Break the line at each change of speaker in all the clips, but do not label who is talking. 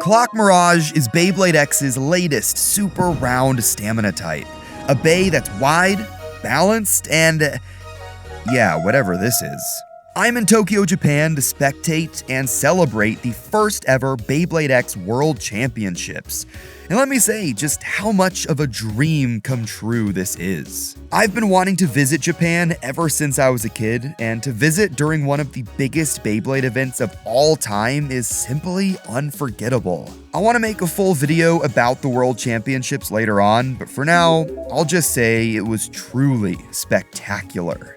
Clock Mirage is Beyblade X's latest super round stamina type. A bay that's wide, balanced, and yeah, whatever this is. I'm in Tokyo, Japan to spectate and celebrate the first ever Beyblade X World Championships. And let me say just how much of a dream come true this is. I've been wanting to visit Japan ever since I was a kid, and to visit during one of the biggest Beyblade events of all time is simply unforgettable. I want to make a full video about the World Championships later on, but for now, I'll just say it was truly spectacular.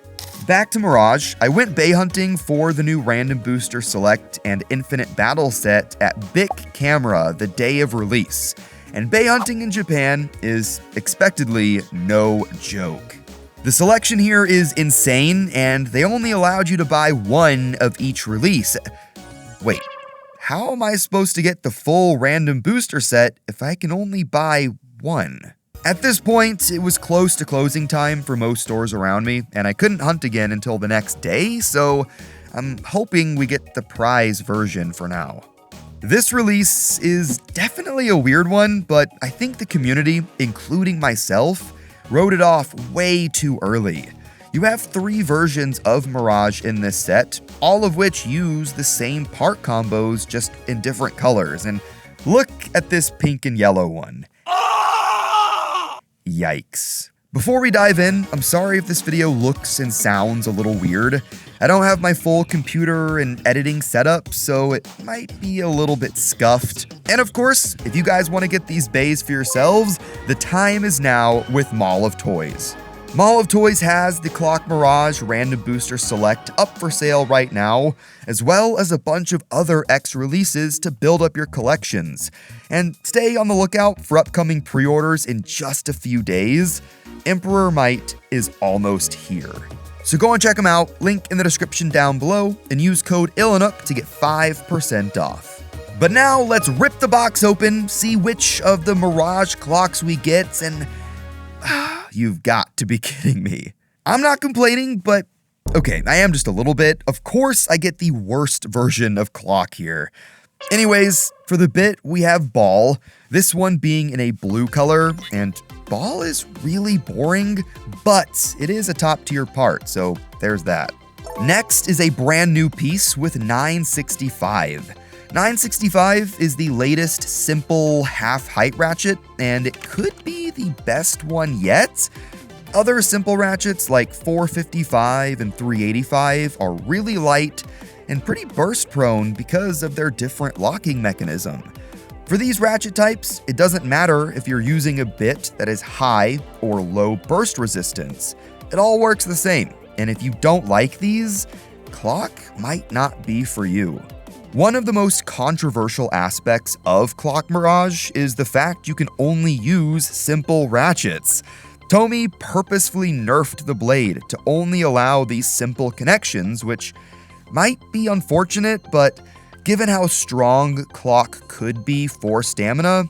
Back to Mirage, I went bay hunting for the new Random Booster Select and Infinite Battle set at Bic Camera the day of release. And bay hunting in Japan is expectedly no joke. The selection here is insane, and they only allowed you to buy one of each release. Wait, how am I supposed to get the full Random Booster set if I can only buy one? At this point, it was close to closing time for most stores around me, and I couldn't hunt again until the next day, so I'm hoping we get the prize version for now. This release is definitely a weird one, but I think the community, including myself, wrote it off way too early. You have 3 versions of Mirage in this set, all of which use the same part combos just in different colors, and look at this pink and yellow one. Yikes. Before we dive in, I'm sorry if this video looks and sounds a little weird. I don't have my full computer and editing setup, so it might be a little bit scuffed. And of course, if you guys want to get these bays for yourselves, the time is now with Mall of Toys. Mall of Toys has the Clock Mirage Random Booster Select up for sale right now, as well as a bunch of other X releases to build up your collections. And stay on the lookout for upcoming pre-orders in just a few days. Emperor Might is almost here. So go and check them out, link in the description down below, and use code ilinnuc to get 5% off. But now let's rip the box open, see which of the Mirage clocks we get, and you've got to be kidding me. I'm not complaining, but okay, I am just a little bit. Of course, I get the worst version of clock here. Anyways, for the bit, we have Ball, this one being in a blue color, and Ball is really boring, but it is a top tier part, so there's that. Next is a brand new piece with 965. 965 is the latest simple half height ratchet, and it could be the best one yet. Other simple ratchets like 455 and 385 are really light and pretty burst prone because of their different locking mechanism. For these ratchet types, it doesn't matter if you're using a bit that is high or low burst resistance. It all works the same, and if you don't like these, clock might not be for you. One of the most controversial aspects of Clock Mirage is the fact you can only use simple ratchets. Tomy purposefully nerfed the blade to only allow these simple connections, which might be unfortunate, but given how strong clock could be for stamina,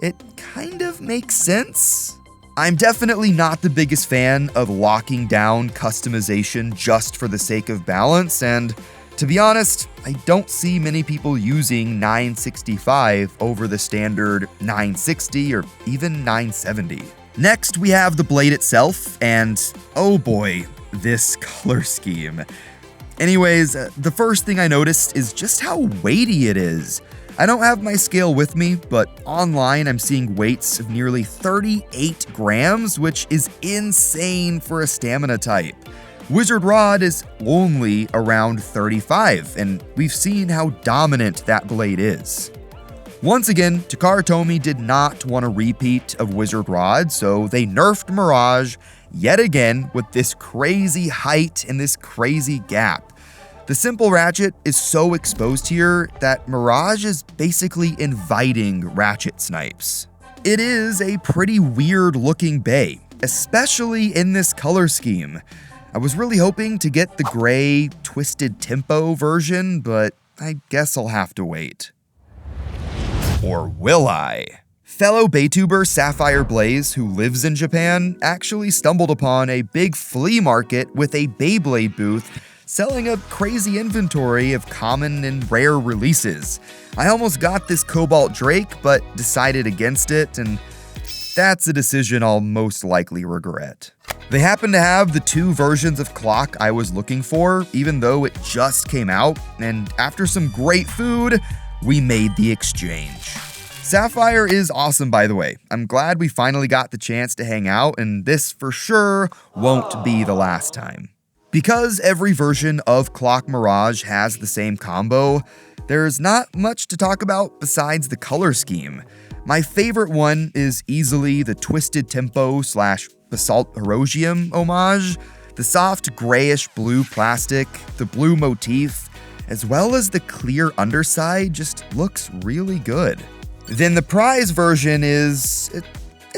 it kind of makes sense. I'm definitely not the biggest fan of locking down customization just for the sake of balance, and to be honest, I don't see many people using 965 over the standard 960 or even 970. Next, we have the blade itself, and oh boy, this color scheme. Anyways, the first thing I noticed is just how weighty it is. I don't have my scale with me, but online I'm seeing weights of nearly 38 grams, which is insane for a stamina type. Wizard Rod is only around 35, and we've seen how dominant that blade is. Once again, Takara Tomy did not want a repeat of Wizard Rod, so they nerfed Mirage yet again with this crazy height and this crazy gap. The simple ratchet is so exposed here that Mirage is basically inviting ratchet snipes. It is a pretty weird looking bay, especially in this color scheme. I was really hoping to get the gray Twisted Tempo version, but I guess I'll have to wait. Or will I? Fellow Baytuber Sapphire Blaze, who lives in Japan, actually stumbled upon a big flea market with a Beyblade booth selling a crazy inventory of common and rare releases. I almost got this Cobalt Drake, but decided against it, and that's a decision I'll most likely regret. They happen to have the 2 versions of Clock I was looking for, even though it just came out, and after some great food, we made the exchange. Sapphire is awesome, by the way. I'm glad we finally got the chance to hang out, and this for sure won't be the last time. Because every version of Clock Mirage has the same combo, there's not much to talk about besides the color scheme. My favorite one is easily the Twisted Tempo / Basalt Herosium homage, the soft grayish blue plastic, the blue motif, as well as the clear underside just looks really good. Then the prize version it's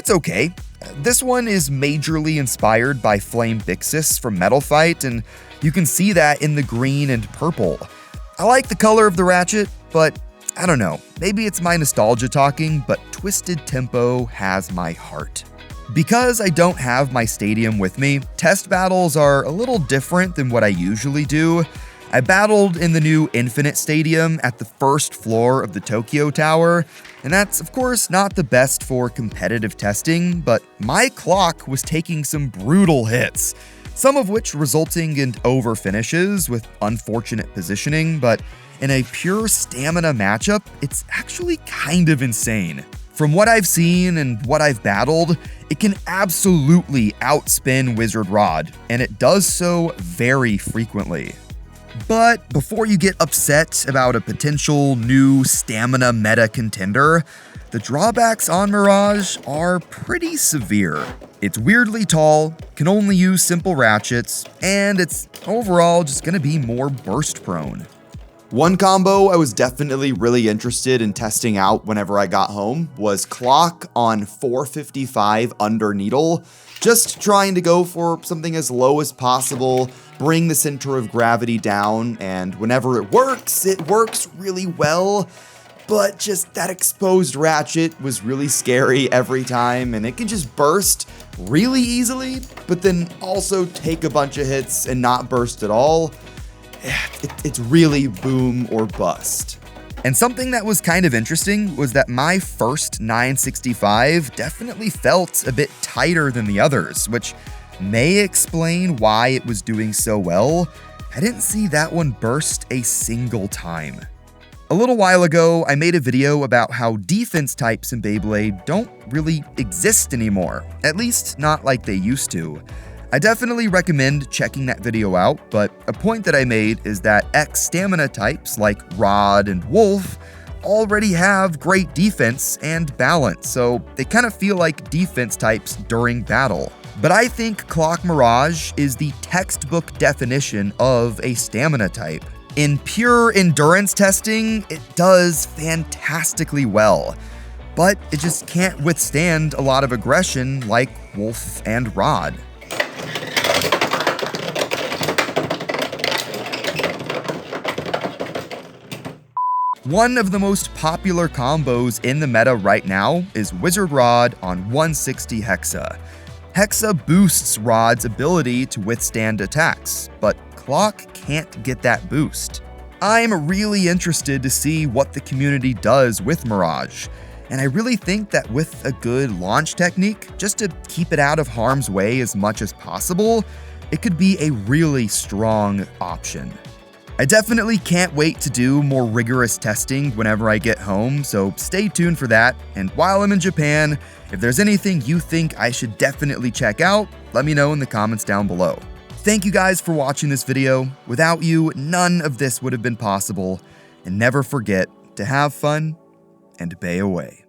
okay. This one is majorly inspired by Flame Bixis from Metal Fight, and you can see that in the green and purple. I like the color of the ratchet, but I don't know, maybe it's my nostalgia talking, but Twisted Tempo has my heart. Because I don't have my stadium with me, test battles are a little different than what I usually do. I battled in the new Infinite Stadium at the first floor of the Tokyo Tower, and that's of course not the best for competitive testing, but my clock was taking some brutal hits, some of which resulting in over finishes with unfortunate positioning, but in a pure stamina matchup, it's actually kind of insane. From what I've seen and what I've battled, it can absolutely outspin Wizard Rod, and it does so very frequently. But before you get upset about a potential new stamina meta contender, the drawbacks on Mirage are pretty severe. It's weirdly tall, can only use simple ratchets, and it's overall just gonna be more burst prone. One combo I was definitely really interested in testing out whenever I got home was Clock on 455 under needle, just trying to go for something as low as possible, bring the center of gravity down, and whenever it works really well, but just that exposed ratchet was really scary every time, and it can just burst really easily, but then also take a bunch of hits and not burst at all. It's really boom or bust. And something that was kind of interesting was that my first 965 definitely felt a bit tighter than the others, which may explain why it was doing so well. I didn't see that one burst a single time. A little while ago, I made a video about how defense types in Beyblade don't really exist anymore, at least not like they used to. I definitely recommend checking that video out, but a point that I made is that X stamina types like Rod and Wolf already have great defense and balance, so they kind of feel like defense types during battle. But I think Clock Mirage is the textbook definition of a stamina type. In pure endurance testing, it does fantastically well, but it just can't withstand a lot of aggression like Wolf and Rod. One of the most popular combos in the meta right now is Wizard Rod on 160 Hexa. Hexa boosts Rod's ability to withstand attacks, but Clock can't get that boost. I'm really interested to see what the community does with Mirage, and I really think that with a good launch technique, just to keep it out of harm's way as much as possible, it could be a really strong option. I definitely can't wait to do more rigorous testing whenever I get home, so stay tuned for that. And while I'm in Japan, if there's anything you think I should definitely check out, let me know in the comments down below. Thank you guys for watching this video. Without you, none of this would have been possible. And never forget to have fun and bay away.